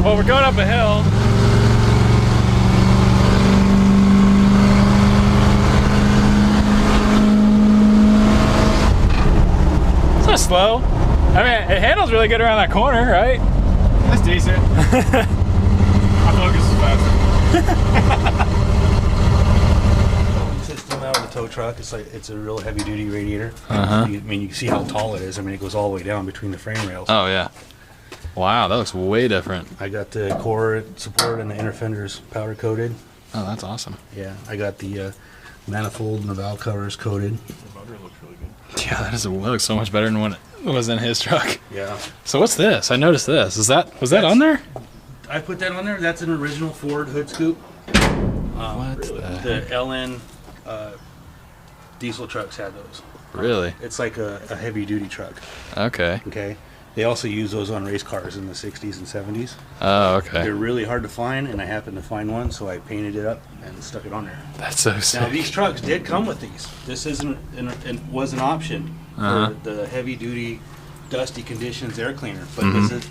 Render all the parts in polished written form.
Well, we're going up a hill. It's not slow. I mean, it handles really good around that corner, right? That's decent. I focus is faster. System out of the tow truck. It's a real heavy duty radiator. Uh-huh. I mean, you can see how tall it is. I mean, it goes all the way down between the frame rails. Oh yeah. Wow, that looks way different. I got the core support and the inner fenders powder coated. Oh, that's awesome. Yeah, I got the manifold and the valve covers coated. The motor looks really good. Yeah, that looks so much better than when it was in his truck. Yeah. So what's this? I noticed this. Was that on there? I put that on there. That's an original Ford hood scoop. What the LN diesel trucks had those. Really? It's like a heavy duty truck. Okay. Okay. They also use those on race cars in the 60s and 70s. Oh, okay. They're really hard to find, and I happened to find one, so I painted it up and stuck it on there. That's so sick. Now these trucks did come with these. This was an option for the heavy duty, dusty conditions air cleaner, but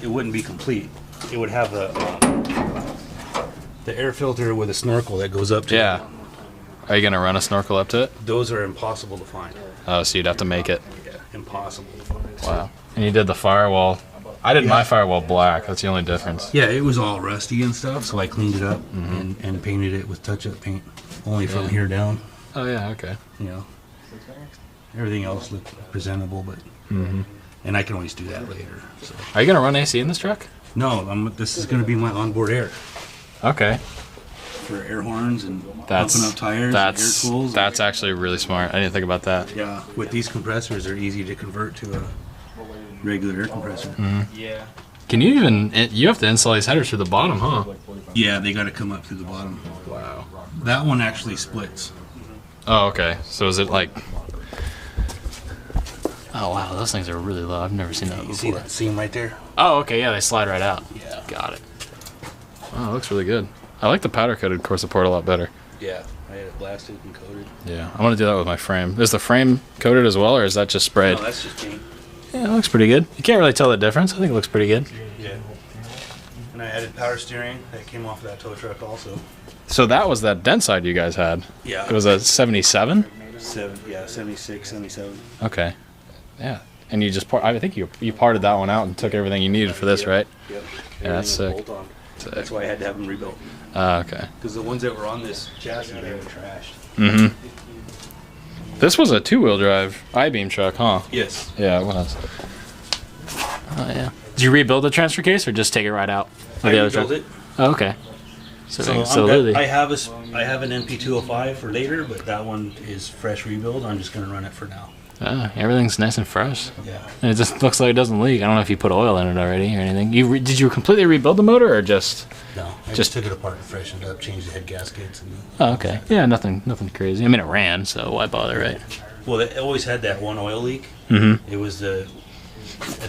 it wouldn't be complete. It would have the air filter with a snorkel that goes up to Yeah. it. Are you gonna run a snorkel up to it? Those are impossible to find. Oh, so you'd have to make it. Yeah, impossible to find. Wow. And you did the firewall. I did my firewall black. That's the only difference. Yeah, it was all rusty and stuff, so I cleaned it up and painted it with touch-up paint, only from here down. Oh yeah. Okay. You know, everything else looked presentable, but and I can always do that later. So. Are you gonna run AC in this truck? No, this is going to be my onboard air Okay. for air horns and That's pumping up tires, and air tools. That's actually really smart. I didn't think about that. Yeah, with these compressors, they're easy to convert to a regular air compressor. Yeah. Can you even? You have to install these headers through the bottom, huh? Yeah, they got to come up through the bottom. Wow. That one actually splits. Oh, okay. So is it like? Oh wow, those things are really low. I've never seen that You see before. that seam right there? Oh, okay. Yeah, they slide right out. Yeah. Got it. Wow, it looks really good. I like the powder coated core support a lot better. Yeah, I had it blasted and coated. Yeah, I want to do that with my frame. Is the frame coated as well, or is that just sprayed? No, that's just paint. Yeah, it looks pretty good. You can't really tell the difference. I think it looks pretty good. Yeah. And I added power steering. That came off of that tow truck also. So that was that dent side you guys had. Yeah. It was a 77? 76, 77. Okay. Yeah. And you just I think you parted that one out and took everything you needed for this, Yep. right? Yep. Yeah, that's Everything was sick. bolt on. That's why I had to have them rebuilt. Okay. Because the ones that were on this chassis, they were trashed. Mm-hmm. This was a two-wheel drive I-beam truck, huh? Yes. Yeah, it was. Oh, yeah. Did you rebuild the transfer case or just take it right out? I the other rebuilt truck? it. Oh, okay. So I have an NP205 for later, but that one is fresh rebuild. I'm just going to run it for now. Everyth's nice and fresh. Yeah. And it just looks like it doesn't leak. I don't know if you put oil in it already or anything. Did you completely rebuild the motor or just? No, I just took it apart and freshened it up, changed the head gaskets. And Oh, okay. Yeah, nothing crazy. I mean, it ran, so why bother, right? well, they always had that one oil leak. Mm-hmm. It was at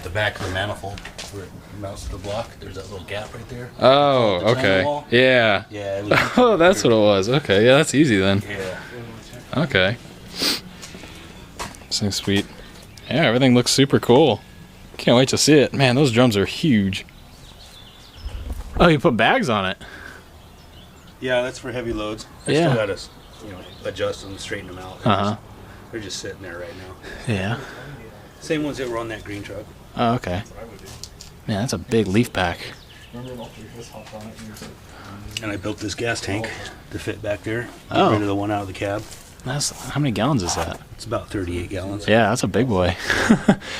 the back of the manifold where it mounts to the block. There's that little gap right there. Oh, The channel okay. wall. Yeah. Yeah. It was Oh, that's what it was. Okay, yeah, that's easy then. Yeah. Okay. So sweet. Yeah, everything looks super cool. Can't wait to see it. Man, those drums are huge. Oh, you put bags on it. Yeah, that's for heavy loads. I Yeah. still got to, adjust them, straighten them out. Uh-huh. They're just sitting there right now. Yeah. Same ones that were on that green truck. Oh, okay. Man, that's a big leaf pack. And I built this gas tank to fit back there. Get Oh. rid of the one out of the cab. How many gallons is that? It's about 38 gallons. Yeah, that's a big boy.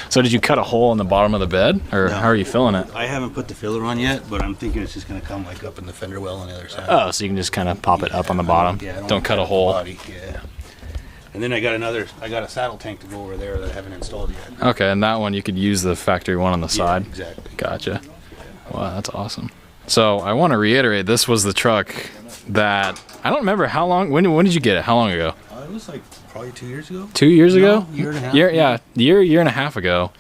So did you cut a hole in the bottom of the bed, or No. how are you filling it? I haven't put the filler on yet, but I'm thinking it's just going to come like up in the fender well on the other side. Oh, so you can just kind of pop it up on the bottom. Yeah, I Don't cut a the hole. body. Yeah. And then I got a saddle tank to go over there that I haven't installed yet. Okay, and that one you could use the factory one on the side. Yeah, exactly. Gotcha. Wow, that's awesome. So I want to reiterate, this was the truck that I don't remember how long. When did you get it? How long ago? It was like probably 2 years ago. 2 years ago? Year and a half. Year and a half ago.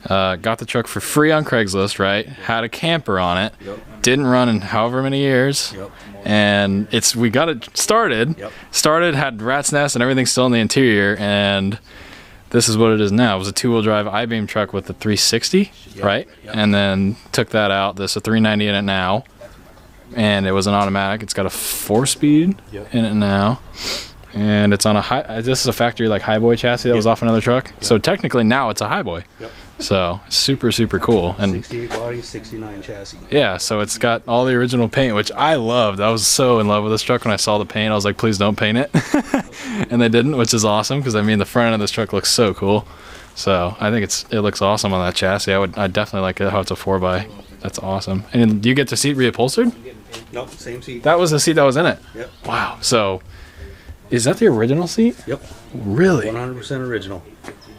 Yeah. Got the truck for free on Craigslist, right? Had a camper on it. Yep. Didn't run in however many years. Yep. And we got it started. Yep. Started, had rat's nest and everything still in the interior, and this is what it is now. It was a 2-wheel drive I-beam truck with a 360, right? Yep. And then took that out. There's a 390 in it now, and it was an automatic. It's got a 4-speed in it now, and it's on a this is a factory like Highboy chassis that was off another truck. So technically now it's a Highboy. Yep. So super cool. And 68 body, 69 chassis. yeah, so it's got all the original paint, which I loved. I was so in love with this truck when I saw the paint. I was like, please don't paint it. And they didn't, which is awesome, because I mean the front of this truck looks so cool. So I think it looks awesome on that chassis. I definitely like it how it's a 4x. That's awesome. And do you get the seat reupholstered? Nope, same seat. That was the seat that was in it. Yep. Wow. So is that the original seat? Yep. Really? 100% original.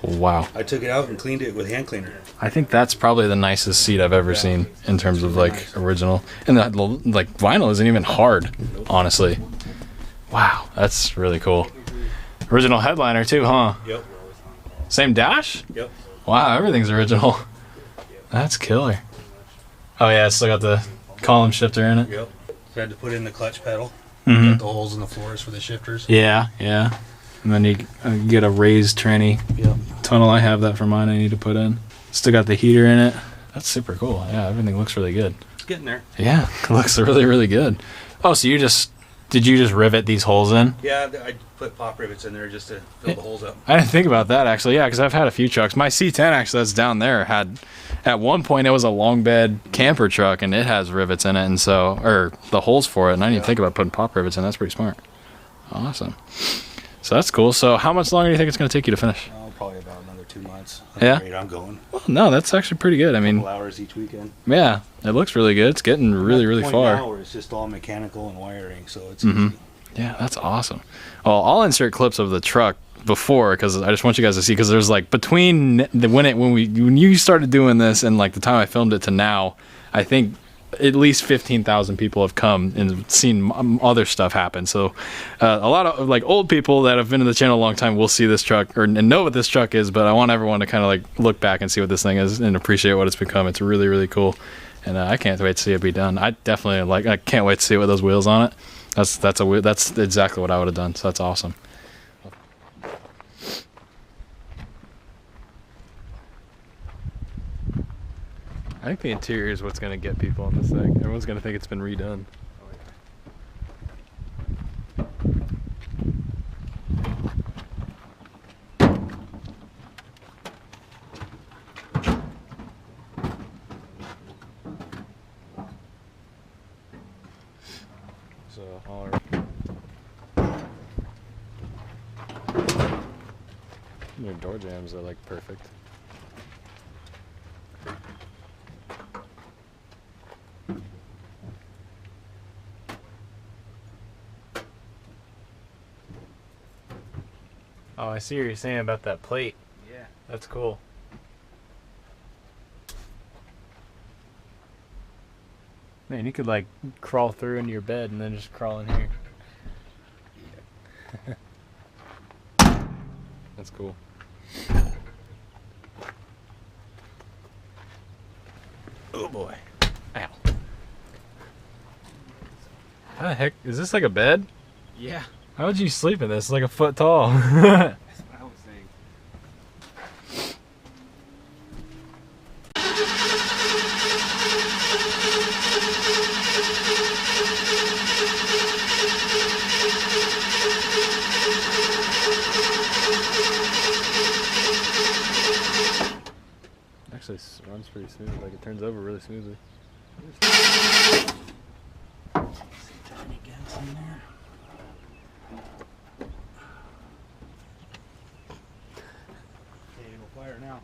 Wow. I took it out and cleaned it with hand cleaner. I think that's probably the nicest seat I've ever seen in terms of like original. And the like vinyl isn't even hard, honestly. Wow, that's really cool. Original headliner too, huh? Yep. Same dash? Yep. Wow, everything's original. That's killer. Oh yeah, it's still got the column shifter in it. Yep. So I had to put in the clutch pedal. Mhm. Got the holes in the floors for the shifters. Yeah. And then you get a raised tranny Yep. tunnel. I have that for mine. I need to put in. Still got the heater in it. That's super cool. Yeah, everything looks really good. It's getting there. Yeah, it looks really good. Oh, so did you just rivet these holes in? Yeah, I put pop rivets in there just to fill the holes up. I didn't think about that actually. Yeah, because I've had a few trucks. My C10 actually that's down there had, at one point it was a long bed camper truck and it has rivets in it, and so, or the holes for it, and I didn't even think about putting pop rivets in. That's pretty smart. Awesome. So that's cool. So how much longer do you think it's going to take you to finish? Oh, probably about another 2 months. Yeah? Rate I'm going. Well, no, that's actually pretty good. I mean, Couple hours each weekend. yeah, it looks really good. It's getting really Point far. now where it's just all mechanical and wiring, so it's Mhm. easy. Yeah, that's awesome. Well, I'll insert clips of the truck before, because I just want you guys to see, because there's like between when you started doing this and like the time I filmed it to now, I think at least 15,000 people have come and seen other stuff happen. So a lot of like old people that have been in the channel a long time will see this truck and know what this truck is, but I want everyone to kind of like look back and see what this thing is and appreciate what it's become. It's really cool, and I can't wait to see it be done. I can't wait to see it with those wheels on it. That's exactly what I would have done, so that's awesome. I think the interior is what's going to get people on this thing. Everyone's going to think it's been redone. So all their door jambs are like perfect. Oh, I see what you're saying about that plate. Yeah. That's cool. Man, you could like crawl through into your bed and then just crawl in here. That's cool. Oh boy. Ow. How the heck? Is this like a bed? Yeah. How would you sleep in this? It's like a foot tall. That's what I was saying. Actually, it runs pretty smooth. Like it turns over really smoothly. Tiny gas in there. Okay, we'll fire now.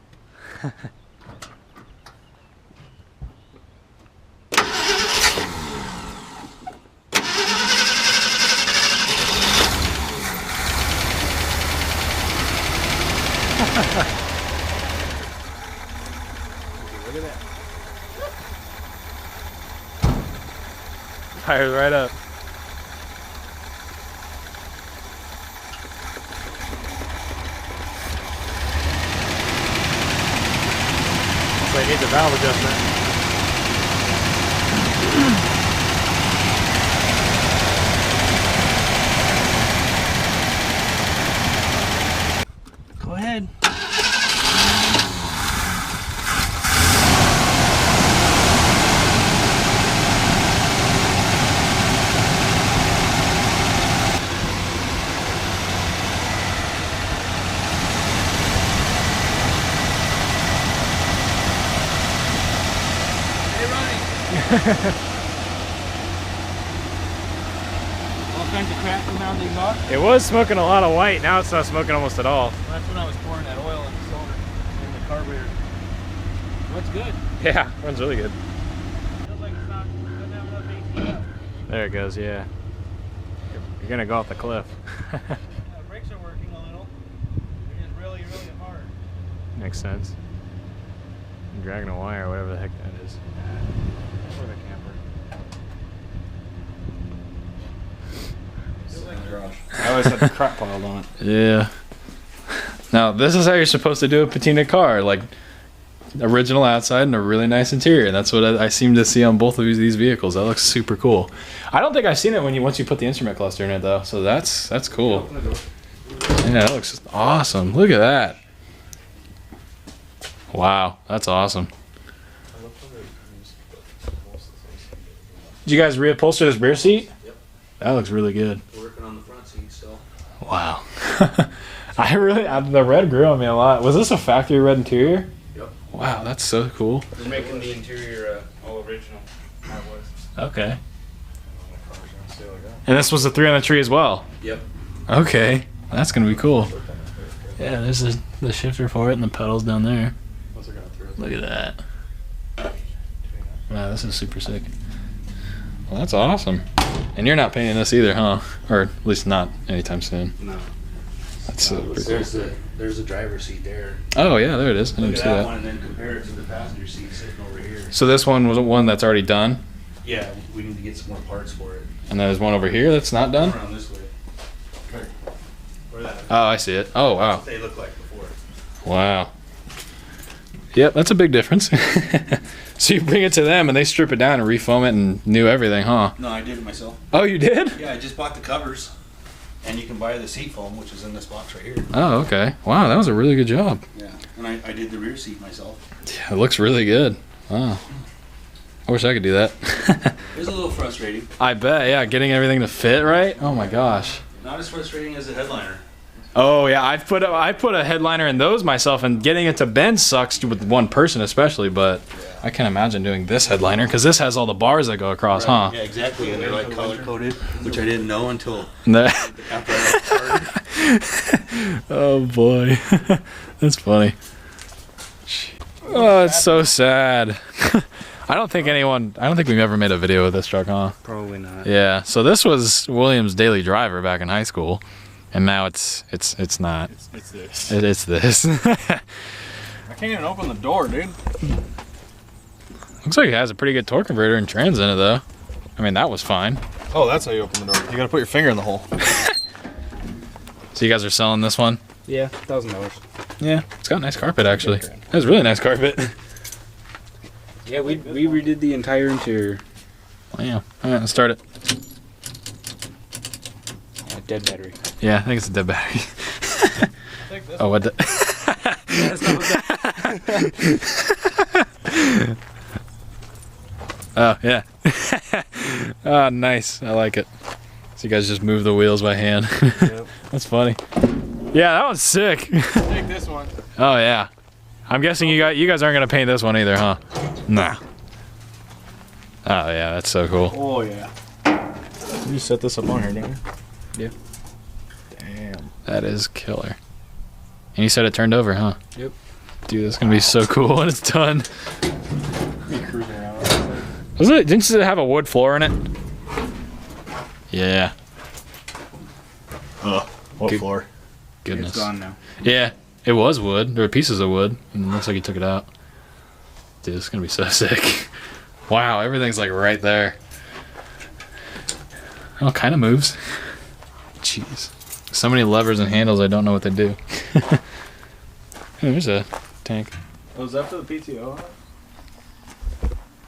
Look at that. Fires right up. So I need the valve adjustment. Go ahead. All kinds of crap coming out of the exhaust. It was smoking a lot of white. Now it's not smoking almost at all. That's when I was pouring that oil in the cylinder, in the carburetor. What's good? Yeah, runs really good. Feels like it's not, doesn't have enough AC up. There it goes, yeah. You're gonna go off the cliff. Yeah, the brakes are working a little. They're just really, really hard. Makes sense. I'm dragging a wire, whatever the heck that is. For the camper. I always had the crap piled on it. Yeah. Now this is how you're supposed to do a patina car, like original outside and a really nice interior. That's what I seem to see on both of these vehicles. That looks super cool. I don't think I've seen it once you put the instrument cluster in it though. So that's cool. Yeah, that looks awesome. Look at that. Wow, that's awesome. Did you guys reupholster this rear seat? Yep. That looks really good. We're working on the front seat still. Wow. The red grew on me a lot. Was this a factory red interior? Yep. Wow, that's so cool. We're making the interior all original. How it was. Okay. And this was the 3 on the tree as well? Yep. Okay. That's going to be cool. Yeah, there's the shifter for it and the pedals down there. Look at that. Wow, this is super sick. Well, that's awesome. And you're not painting this either, huh? Or at least not anytime soon. No. That's super cool. There's the driver's seat there. Oh, yeah, there it is. I Look didn't at see that that. one and then compare it to the passenger seat sitting over here. So this one was one that's already done? Yeah, we need to get some more parts for it. And then there's one over here that's not done? Around this way. Where that? Oh, I see it. Oh, wow. What they look like before. Wow. Yep, that's a big difference. So you bring it to them and they strip it down and refoam it and new everything, huh? No, I did it myself. Oh, you did? Yeah, I just bought the covers. And you can buy the seat foam, which is in this box right here. Oh, okay. Wow, that was a really good job. Yeah, and I did the rear seat myself. Yeah, it looks really good. Wow. I wish I could do that. It was a little frustrating. I bet, yeah, getting everything to fit right. Oh my gosh. Not as frustrating as the headliner. Oh yeah, I put a headliner in those myself, and getting it to bend sucks with one person especially. But I can't imagine doing this headliner because this has all the bars that go across, huh? Yeah, exactly. And they're like color coded, which I didn't know until That- after I started. Oh boy, that's funny. Oh, it's so sad. I don't think we've ever made a video of this truck, huh? Probably not. Yeah. So this was William's daily driver back in high school, and now it's not. It's this. It's this. I can't even open the door, dude. Looks like it has a pretty good torque converter and trans in it, though. I mean, that was fine. Oh, that's how you open the door. You gotta put your finger in the hole. So you guys are selling this one? Yeah, $1,000. Yeah. It's got nice carpet, actually. That's really nice carpet. Yeah, we redid the entire interior. Wow. All right, let's start it. Dead battery. Yeah, I think it's a dead battery. Oh, what the? Oh, yeah. Oh, nice. I like it. So you guys just move the wheels by hand. Yep. That's funny. Yeah, that one's sick. Take this one. Oh, yeah. I'm guessing you guys aren't going to paint this one either, huh? Nah. Oh, yeah, that's so cool. Oh, yeah. You set this up on here, didn't you? Yeah. Damn. That is killer. And you said it turned over, huh? Yep. Dude, that's going to be so cool when it's done. Be cruising around. Didn't it have a wood floor in it? Yeah. What Good- floor? Goodness. It's gone now. Yeah, it was wood. There were pieces of wood, and it looks like he took it out. Dude, it's gonna be so sick. Wow, everything's like right there. All kind of moves. Jeez. So many levers and handles, I don't know what they do. Hey, there's a tank. Oh, is that for the PTO?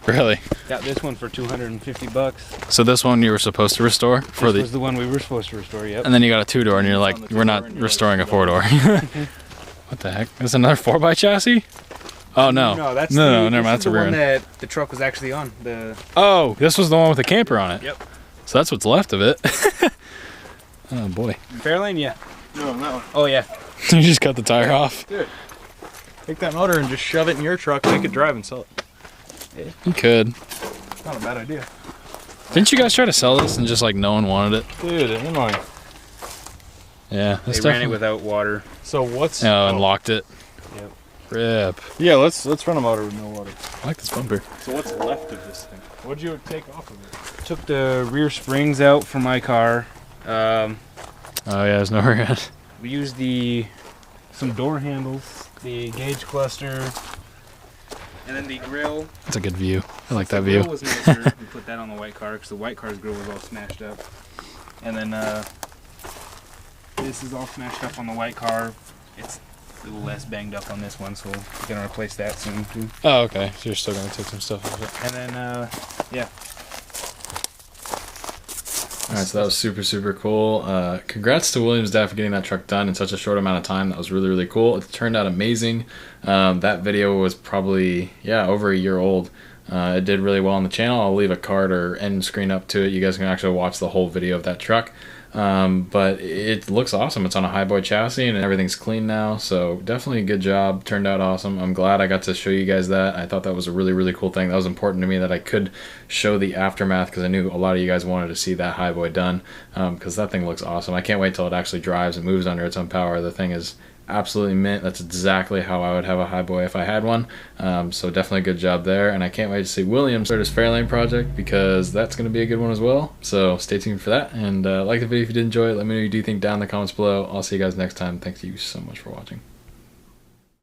Really? Got this one for $250. So this one you were supposed to restore for This was the one we were supposed to restore. Yep. and then you got a 2-door, and you're like, on the we're 2-door, not and you're restoring a like, 4-door. What the heck? Is another 4x chassis? Oh no. No, that's no, the, never mind. this That's is a the rear one end. that the truck was actually on. The Oh, this was the one with the camper on it. Yep. So that's what's left of it. Oh boy. Fairlane, yeah. No, that one. Oh yeah. You just cut the tire off. Dude, take that motor and just shove it in your truck, make it drive and sell it. You could. Not a bad idea. Didn't you guys try to sell this and just like no one wanted it? Dude, am I? Yeah. They ran it without water. So what's... Oh, and locked it. Yep. Rip. Yeah, let's run them out with no water. I like this bumper. So what's left of this thing? What'd you take off of it? Took the rear springs out from my car. Oh yeah, there's no rear. We used some door handles, the gauge cluster, and then the grill. That's a good view. I like that The view. grill was nicer. We put that on the white car because the white car's grill was all smashed up. And then this is all smashed up on the white car. It's a little less banged up on this one, so we're gonna replace that soon too. Oh, okay. So you're still gonna take some stuff off it. And then yeah. All right, so that was super, super cool. Congrats to Williams Dad for getting that truck done in such a short amount of time. That was really, really cool. It turned out amazing. That video was probably, yeah, over a year old. It did really well on the channel. I'll leave a card or end screen up to it. You guys can actually watch the whole video of that truck. But it looks awesome. It's on a Highboy chassis and everything's clean now. So definitely a good job. Turned out awesome. I'm glad I got to show you guys that. I thought that was a really, really cool thing. That was important to me that I could show the aftermath because I knew a lot of you guys wanted to see that Highboy done because that thing looks awesome. I can't wait till it actually drives and moves under its own power. The thing is absolutely mint. That's exactly how I would have a Highboy if I had one. So definitely a good job there, and I can't wait to see William start his Fairlane project because that's going to be a good one as well. So stay tuned for that, and like the video if you did enjoy it. Let me know what you do think down in the comments below. I'll see you guys next time. Thank you so much for watching.